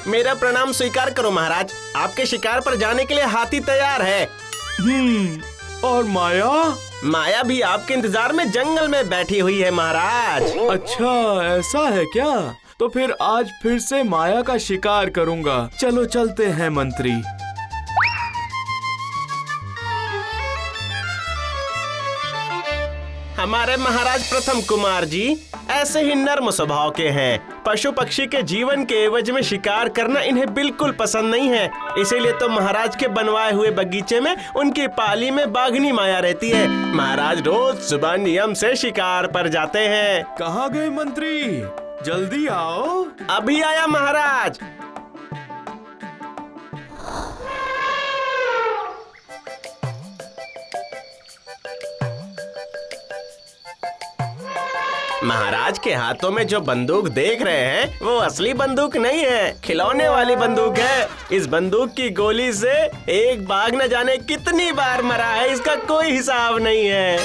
मेरा प्रणाम स्वीकार करो महाराज। आपके शिकार पर जाने के लिए हाथी तैयार है। और माया? माया भी आपके इंतजार में जंगल में बैठी हुई है महाराज। अच्छा, ऐसा है क्या? तो फिर आज फिर से माया का शिकार करूंगा। चलो चलते हैं मंत्री। हमारे महाराज प्रथम कुमार जी ऐसे ही नर्म स्वभाव के हैं। पशु पक्षी के जीवन के एवज में शिकार करना इन्हें बिल्कुल पसंद नहीं है। इसीलिए तो महाराज के बनवाए हुए बगीचे में उनकी पाली में बाघनी माया रहती है। महाराज रोज सुबह नियम से शिकार पर जाते हैं। कहाँ गए मंत्री? जल्दी आओ। अभी आया महाराज। महाराज के हाथों में जो बंदूक देख रहे हैं वो असली बंदूक नहीं है, खिलौने वाली बंदूक है। इस बंदूक की गोली से एक बाघ न जाने कितनी बार मरा है, इसका कोई हिसाब नहीं है।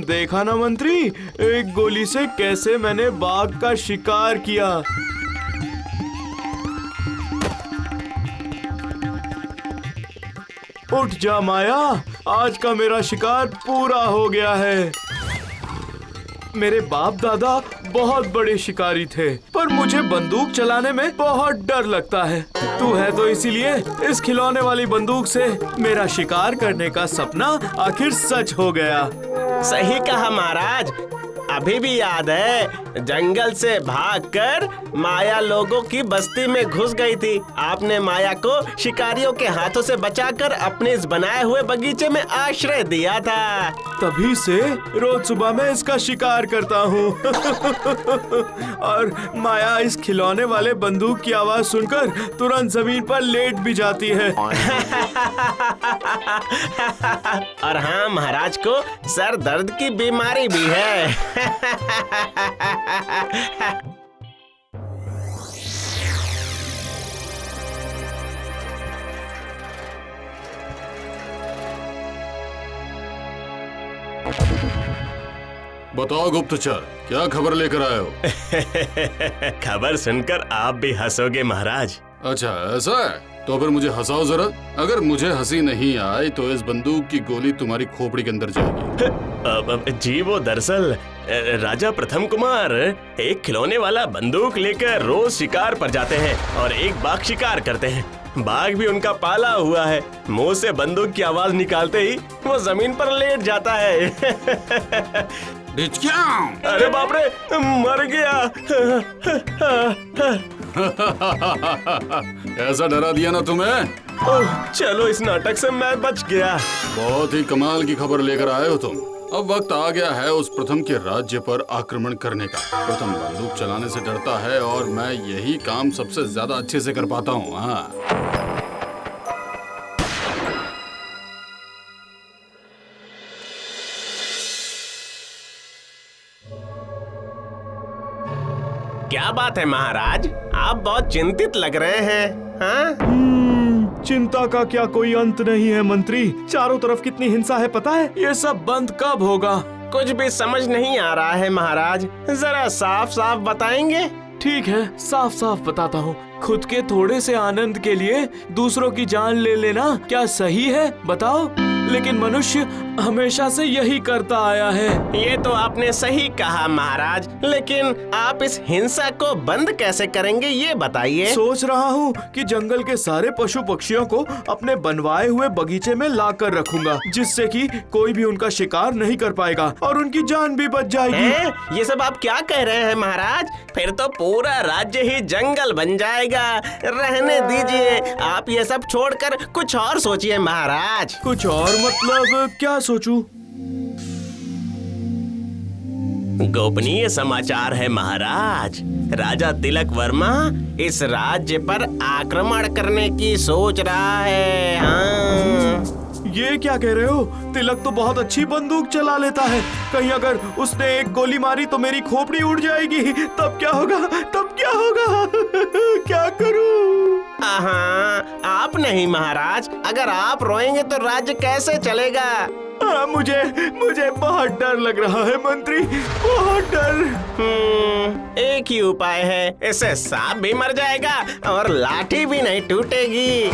देखा ना मंत्री, एक गोली से कैसे मैंने बाघ का शिकार किया। उठ जा माया, आज का मेरा शिकार पूरा हो गया है। मेरे बाप दादा बहुत बड़े शिकारी थे, पर मुझे बंदूक चलाने में बहुत डर लगता है। तू है तो इसीलिए इस खिलौने वाली बंदूक से मेरा शिकार करने का सपना आखिर सच हो गया। सही कहा महाराज। अभी भी याद है, जंगल से भागकर माया लोगों की बस्ती में घुस गई थी। आपने माया को शिकारियों के हाथों से बचाकर अपने इस बनाए हुए बगीचे में आश्रय दिया था। तभी से रोज सुबह मैं इसका शिकार करता हूँ। और माया इस खिलौने वाले बंदूक की आवाज सुनकर तुरंत जमीन पर लेट भी जाती है। और हाँ, महाराज को सर दर्द की बीमारी भी है। बताओ गुप्तचर, क्या खबर लेकर आए हो? खबर सुनकर आप भी हंसोगे महाराज। अच्छा, ऐसा है? तो फिर मुझे हंसाओ जरा। अगर मुझे हंसी नहीं आई तो इस बंदूक की गोली तुम्हारी खोपड़ी के अंदर जाएगी। जी वो दरअसल राजा प्रथम कुमार एक खिलौने वाला बंदूक लेकर रोज शिकार पर जाते हैं और एक बाघ शिकार करते हैं। बाघ भी उनका पाला हुआ है। मुंह से बंदूक की आवाज निकालते ही वो जमीन पर लेट जाता है। अरे बाप रे, मर गया। ऐसा डरा दिया ना तुम्हें? चलो, इस नाटक से मैं बच गया। बहुत ही कमाल की खबर लेकर आए हो तुम। अब वक्त आ गया है उस प्रथम के राज्य पर आक्रमण करने का। प्रथम बंदूक चलाने से डरता है और मैं यही काम सबसे ज्यादा अच्छे से कर पाता हूँ। हाँ, क्या बात है महाराज, आप बहुत चिंतित लग रहे हैं। हाँ? चिंता का क्या कोई अंत नहीं है मंत्री। चारों तरफ कितनी हिंसा है पता है? ये सब बंद कब होगा? कुछ भी समझ नहीं आ रहा है महाराज, जरा साफ साफ बताएंगे? ठीक है, साफ साफ बताता हूँ। खुद के थोड़े से आनंद के लिए दूसरों की जान ले लेना क्या सही है बताओ? लेकिन मनुष्य हमेशा से यही करता आया है। ये तो आपने सही कहा महाराज, लेकिन आप इस हिंसा को बंद कैसे करेंगे ये बताइए। सोच रहा हूँ कि जंगल के सारे पशु पक्षियों को अपने बनवाए हुए बगीचे में लाकर रखूंगा, जिससे कि कोई भी उनका शिकार नहीं कर पाएगा और उनकी जान भी बच जाएगी। ये सब आप क्या कह रहे हैं महाराज? फिर तो पूरा राज्य ही जंगल बन जाएगा। रहने दीजिए, आप ये सब छोड़कर कुछ और सोचिए महाराज। कुछ और मतलब क्या सोचूं? गोपनीय समाचार है महाराज। राजा तिलक वर्मा इस राज्य पर आक्रमण करने की सोच रहा है। हाँ। ये क्या कह रहे हो? तिलक तो बहुत अच्छी बंदूक चला लेता है। कहीं अगर उसने एक गोली मारी तो मेरी खोपड़ी उड़ जाएगी। तब क्या होगा? तब क्या होगा? क्या करूं? आप नहीं महाराज, अगर आप रोएंगे तो राज्य कैसे चलेगा? मुझे बहुत डर लग रहा है मंत्री, बहुत डर। एक ही उपाय है, इससे सांप भी मर जाएगा और लाठी भी नहीं टूटेगी।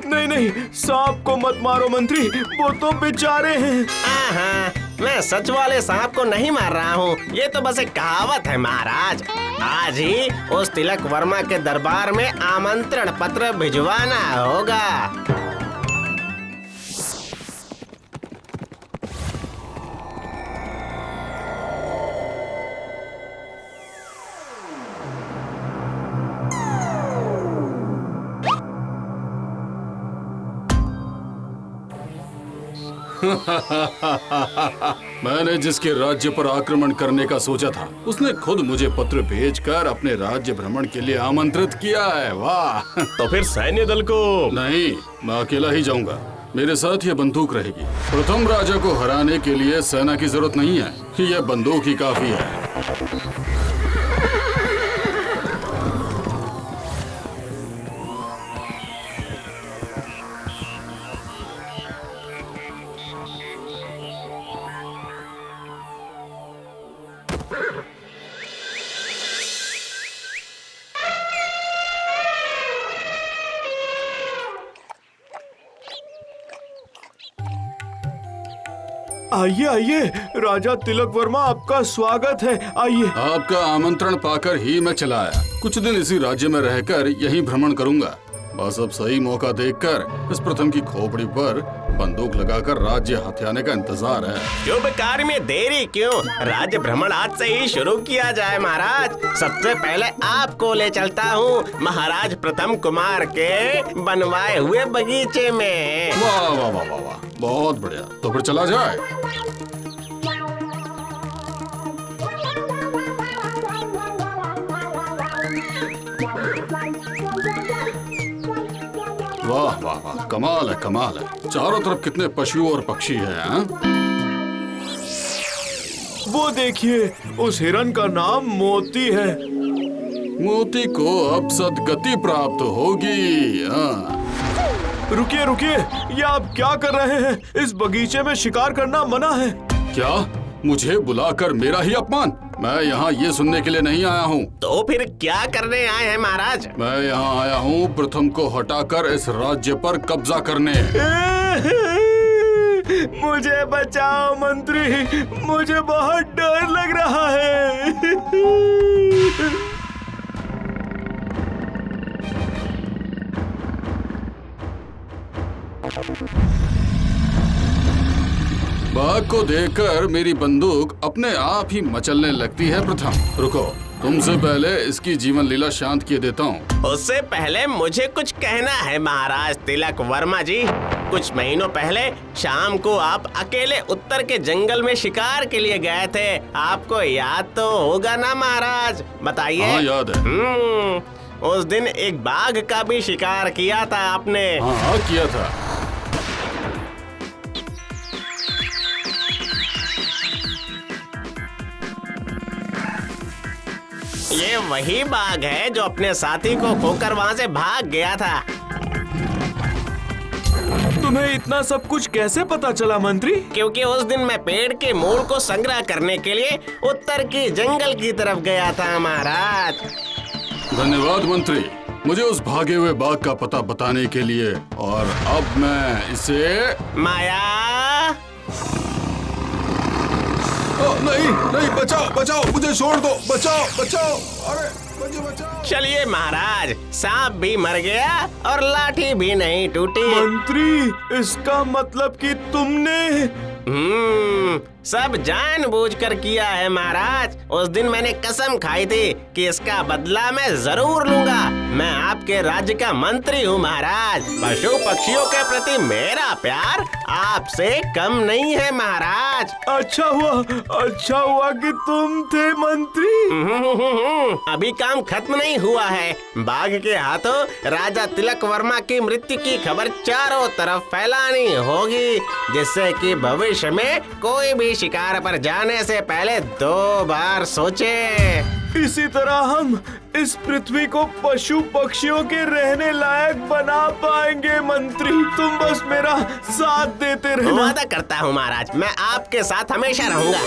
नहीं, सांप को मत मारो मंत्री, वो तो बेचारे हैं। मैं सच वाले सांप को नहीं मार रहा हूँ, ये तो बस एक कहावत है महाराज। आज ही उस तिलक वर्मा के दरबार में आमंत्रण पत्र भिजवाना होगा। मैंने जिसके राज्य पर आक्रमण करने का सोचा था, उसने खुद मुझे पत्र भेजकर अपने राज्य भ्रमण के लिए आमंत्रित किया है। वाह! तो फिर सैन्य दल को? नहीं, मैं अकेला ही जाऊंगा। मेरे साथ ये बंदूक रहेगी। प्रथम राजा को हराने के लिए सेना की जरूरत नहीं है, यह बंदूक ही काफी है। आइए, राजा तिलक वर्मा, आपका स्वागत है। आइए। आपका आमंत्रण पाकर ही मैं चला आया। कुछ दिन इसी राज्य में रहकर यहीं भ्रमण करूंगा। बस अब सही मौका देखकर इस प्रथम की खोपड़ी पर बंदूक लगाकर राज्य हथियाने का इंतजार है। शुभ कार्य में देरी क्यों? राज्य भ्रमण आज से ही शुरू किया जाए महाराज। सबसे पहले आपको ले चलता हूँ महाराज प्रथम कुमार के बनवाए हुए बगीचे में। वाह वाह वाह वाह वाह, बहुत बढ़िया। तो फिर चला जाए। वाह वाह वाह, कमाल है, कमाल है। चारों तरफ कितने पशु और पक्षी हैं, हाँ? वो देखिए, उस हिरन का नाम मोती है। मोती को अब सदगति प्राप्त होगी। हाँ। रुकिए, ये आप क्या कर रहे हैं? इस बगीचे में शिकार करना मना है। क्या? मुझे बुलाकर मेरा ही अपमान? मैं यहाँ ये सुनने के लिए नहीं आया हूँ। तो फिर क्या करने आए हैं महाराज? मैं यहाँ आया हूँ प्रथम को हटाकर इस राज्य पर कब्जा करने। मुझे बचाओ मंत्री, मुझे बहुत डर लग रहा है। बाघ को देखकर मेरी बंदूक अपने आप ही मचलने लगती है। प्रथम, रुको, तुमसे पहले इसकी जीवन लीला शांत किए देता हूँ। उससे पहले मुझे कुछ कहना है महाराज तिलक वर्मा जी। कुछ महीनों पहले शाम को आप अकेले उत्तर के जंगल में शिकार के लिए गए थे। आपको याद तो होगा ना महाराज? बताइए। हाँ, याद है। उस दिन एक बाघ का भी शिकार किया था आपने। हाँ, किया था। ये वही बाघ है जो अपने साथी को खोकर वहाँ से भाग गया था। तुम्हें इतना सब कुछ कैसे पता चला मंत्री? क्योंकि उस दिन मैं पेड़ के मूल को संग्रह करने के लिए उत्तर की जंगल की तरफ गया था महाराज। धन्यवाद मंत्री, मुझे उस भागे हुए बाघ का पता बताने के लिए। और अब मैं इसे माया। नहीं, बचाओ, मुझे छोड़ दो। बचाओ, अरे मुझे बचाओ। चलिए महाराज, सांप भी मर गया और लाठी भी नहीं टूटी। मंत्री, इसका मतलब कि तुमने सब जानबूझकर किया है महाराज। उस दिन मैंने कसम खाई थी कि इसका बदला मैं जरूर लूंगा। मैं आपके राज्य का मंत्री हूँ महाराज। पशु पक्षियों के प्रति मेरा प्यार आपसे कम नहीं है महाराज। अच्छा हुआ कि तुम थे मंत्री। अभी काम खत्म नहीं हुआ है। बाघ के हाथों राजा तिलक वर्मा की मृत्यु की खबर चारों तरफ फैलानी होगी, जिससे कि भविष्य में कोई भी शिकार पर जाने से पहले 2 बार सोचे। इसी तरह हम इस पृथ्वी को पशु पक्षियों के रहने लायक बना पाएंगे मंत्री। तुम बस मेरा साथ देते रहना। वादा करता हूँ महाराज, मैं आपके साथ हमेशा रहूंगा।